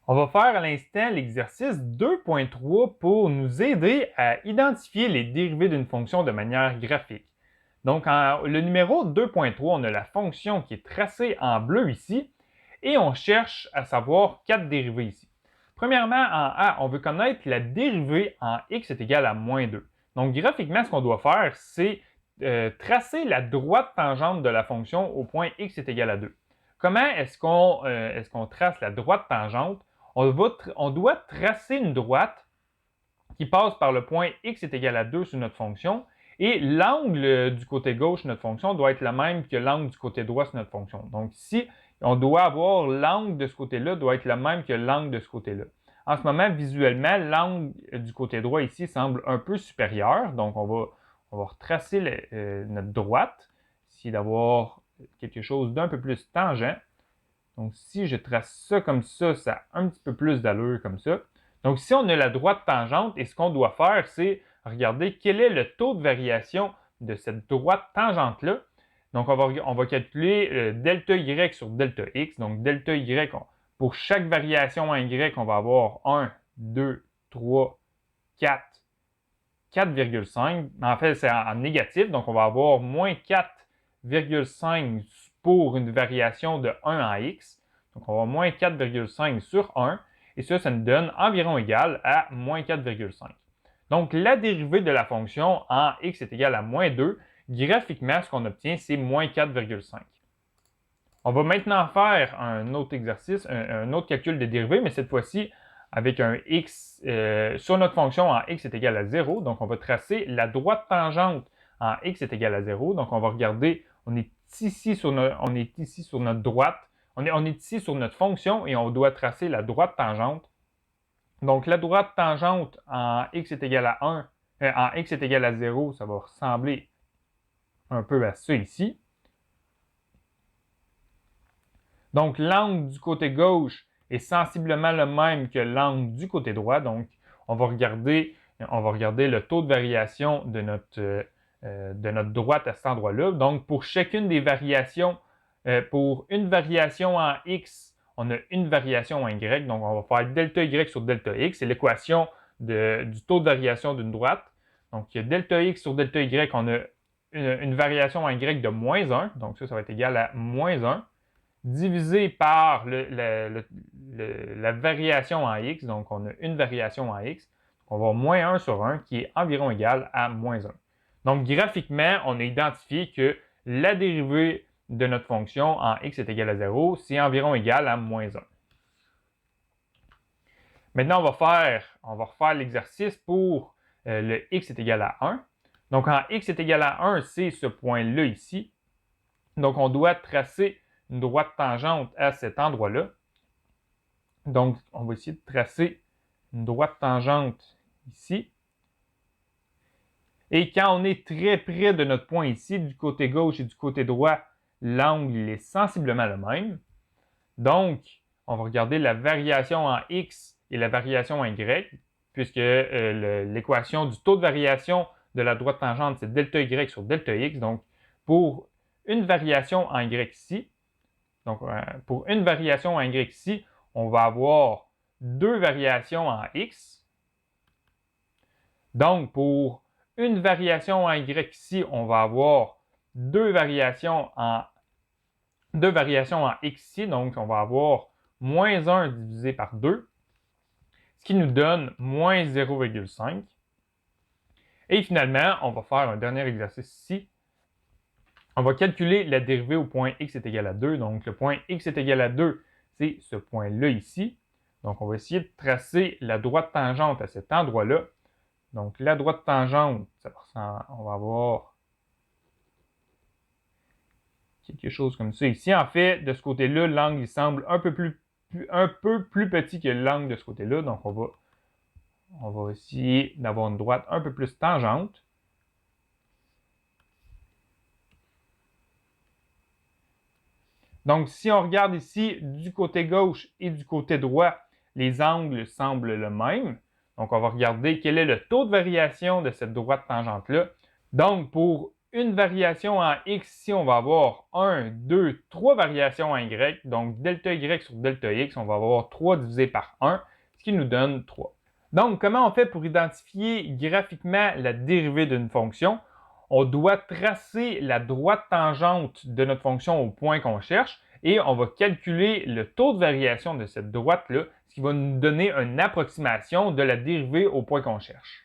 On va faire à l'instant l'exercice 2.3 pour nous aider à identifier les dérivées d'une fonction de manière graphique. Donc, le numéro 2.3, on a la fonction qui est tracée en bleu ici et on cherche à savoir 4 dérivées ici. Premièrement, en A, on veut connaître la dérivée en x est égal à moins 2. Donc, graphiquement, ce qu'on doit faire, c'est tracer la droite tangente de la fonction au point x est égal à 2. Comment est-ce qu'on trace la droite tangente? On doit tracer une droite qui passe par le point x est égal à 2 sur notre fonction et l'angle du côté gauche de notre fonction doit être le même que l'angle du côté droit sur notre fonction. Donc ici, on doit avoir l'angle de ce côté-là doit être le même que l'angle de ce côté-là. En ce moment, visuellement, l'angle du côté droit ici semble un peu supérieur. Donc on va retracer notre droite, essayer d'avoir quelque chose d'un peu plus tangent. Donc, si je trace ça comme ça a un petit peu plus d'allure comme ça. Donc, si on a la droite tangente, et ce qu'on doit faire, c'est regarder quel est le taux de variation de cette droite tangente-là. Donc, on va calculer delta y sur delta x. Donc, delta y, pour chaque variation en y, on va avoir 1, 2, 3, 4, 4,5. En fait, c'est en négatif, donc on va avoir moins 4,5 pour une variation de 1 en x. Donc, on va avoir moins 4,5 sur 1. Et ça nous donne environ égal à moins 4,5. Donc, la dérivée de la fonction en x est égal à moins 2, graphiquement, ce qu'on obtient, c'est moins 4,5. On va maintenant faire un autre exercice, un autre calcul de dérivée, mais cette fois-ci avec un x sur notre fonction en x est égal à 0. Donc, on va tracer la droite tangente en x est égal à 0. Donc, on va regarder, on est ici sur notre droite, on est ici sur notre fonction et on doit tracer la droite tangente. Donc, la droite tangente en x est égal à 1, en x est égal à 0, ça va ressembler un peu à ça ici. Donc, l'angle du côté gauche est sensiblement le même que l'angle du côté droit. Donc, on va regarder le taux de variation de notre droite à cet endroit-là. Donc, pour chacune des variations, pour une variation en x, on a une variation en y. Donc, on va faire delta y sur delta x. C'est l'équation du taux de variation d'une droite. Donc, delta x sur delta y, on a une variation en y de moins 1. Donc, ça va être égal à moins 1 divisé par la variation en x. Donc, on a une variation en x. On va avoir moins 1 sur 1 qui est environ égal à moins 1. Donc, graphiquement, on a identifié que la dérivée de notre fonction en x est égal à 0, c'est environ égal à moins 1. Maintenant, on va refaire l'exercice pour le x est égal à 1. Donc, en x est égal à 1, c'est ce point-là ici. Donc, on doit tracer une droite tangente à cet endroit-là. Donc, on va essayer de tracer une droite tangente ici. Et quand on est très près de notre point ici, du côté gauche et du côté droit, l'angle est sensiblement le même. Donc, on va regarder la variation en x et la variation en y, puisque l'équation du taux de variation de la droite tangente, c'est delta y sur delta x. Donc, pour une variation en y ici, donc, pour une variation en y ici, on va avoir deux variations en x. Donc, pour une variation en y ici, on va avoir deux variations en x ici. Donc, on va avoir moins 1 divisé par 2, ce qui nous donne moins 0,5. Et finalement, on va faire un dernier exercice ici. On va calculer la dérivée au point x est égal à 2. Donc, le point x est égal à 2, c'est ce point-là ici. Donc, on va essayer de tracer la droite tangente à cet endroit-là. Donc, la droite tangente, on va avoir quelque chose comme ça ici. En fait, de ce côté-là, l'angle il semble un peu plus petit que l'angle de ce côté-là. Donc, on va essayer d'avoir une droite un peu plus tangente. Donc, si on regarde ici du côté gauche et du côté droit, les angles semblent le même. Donc, on va regarder quel est le taux de variation de cette droite tangente-là. Donc, pour une variation en x, ici on va avoir 1, 2, 3 variations en y. Donc delta y sur delta x, on va avoir 3 divisé par 1, ce qui nous donne 3. Donc comment on fait pour identifier graphiquement la dérivée d'une fonction? On doit tracer la droite tangente de notre fonction au point qu'on cherche et on va calculer le taux de variation de cette droite-là, ce qui va nous donner une approximation de la dérivée au point qu'on cherche.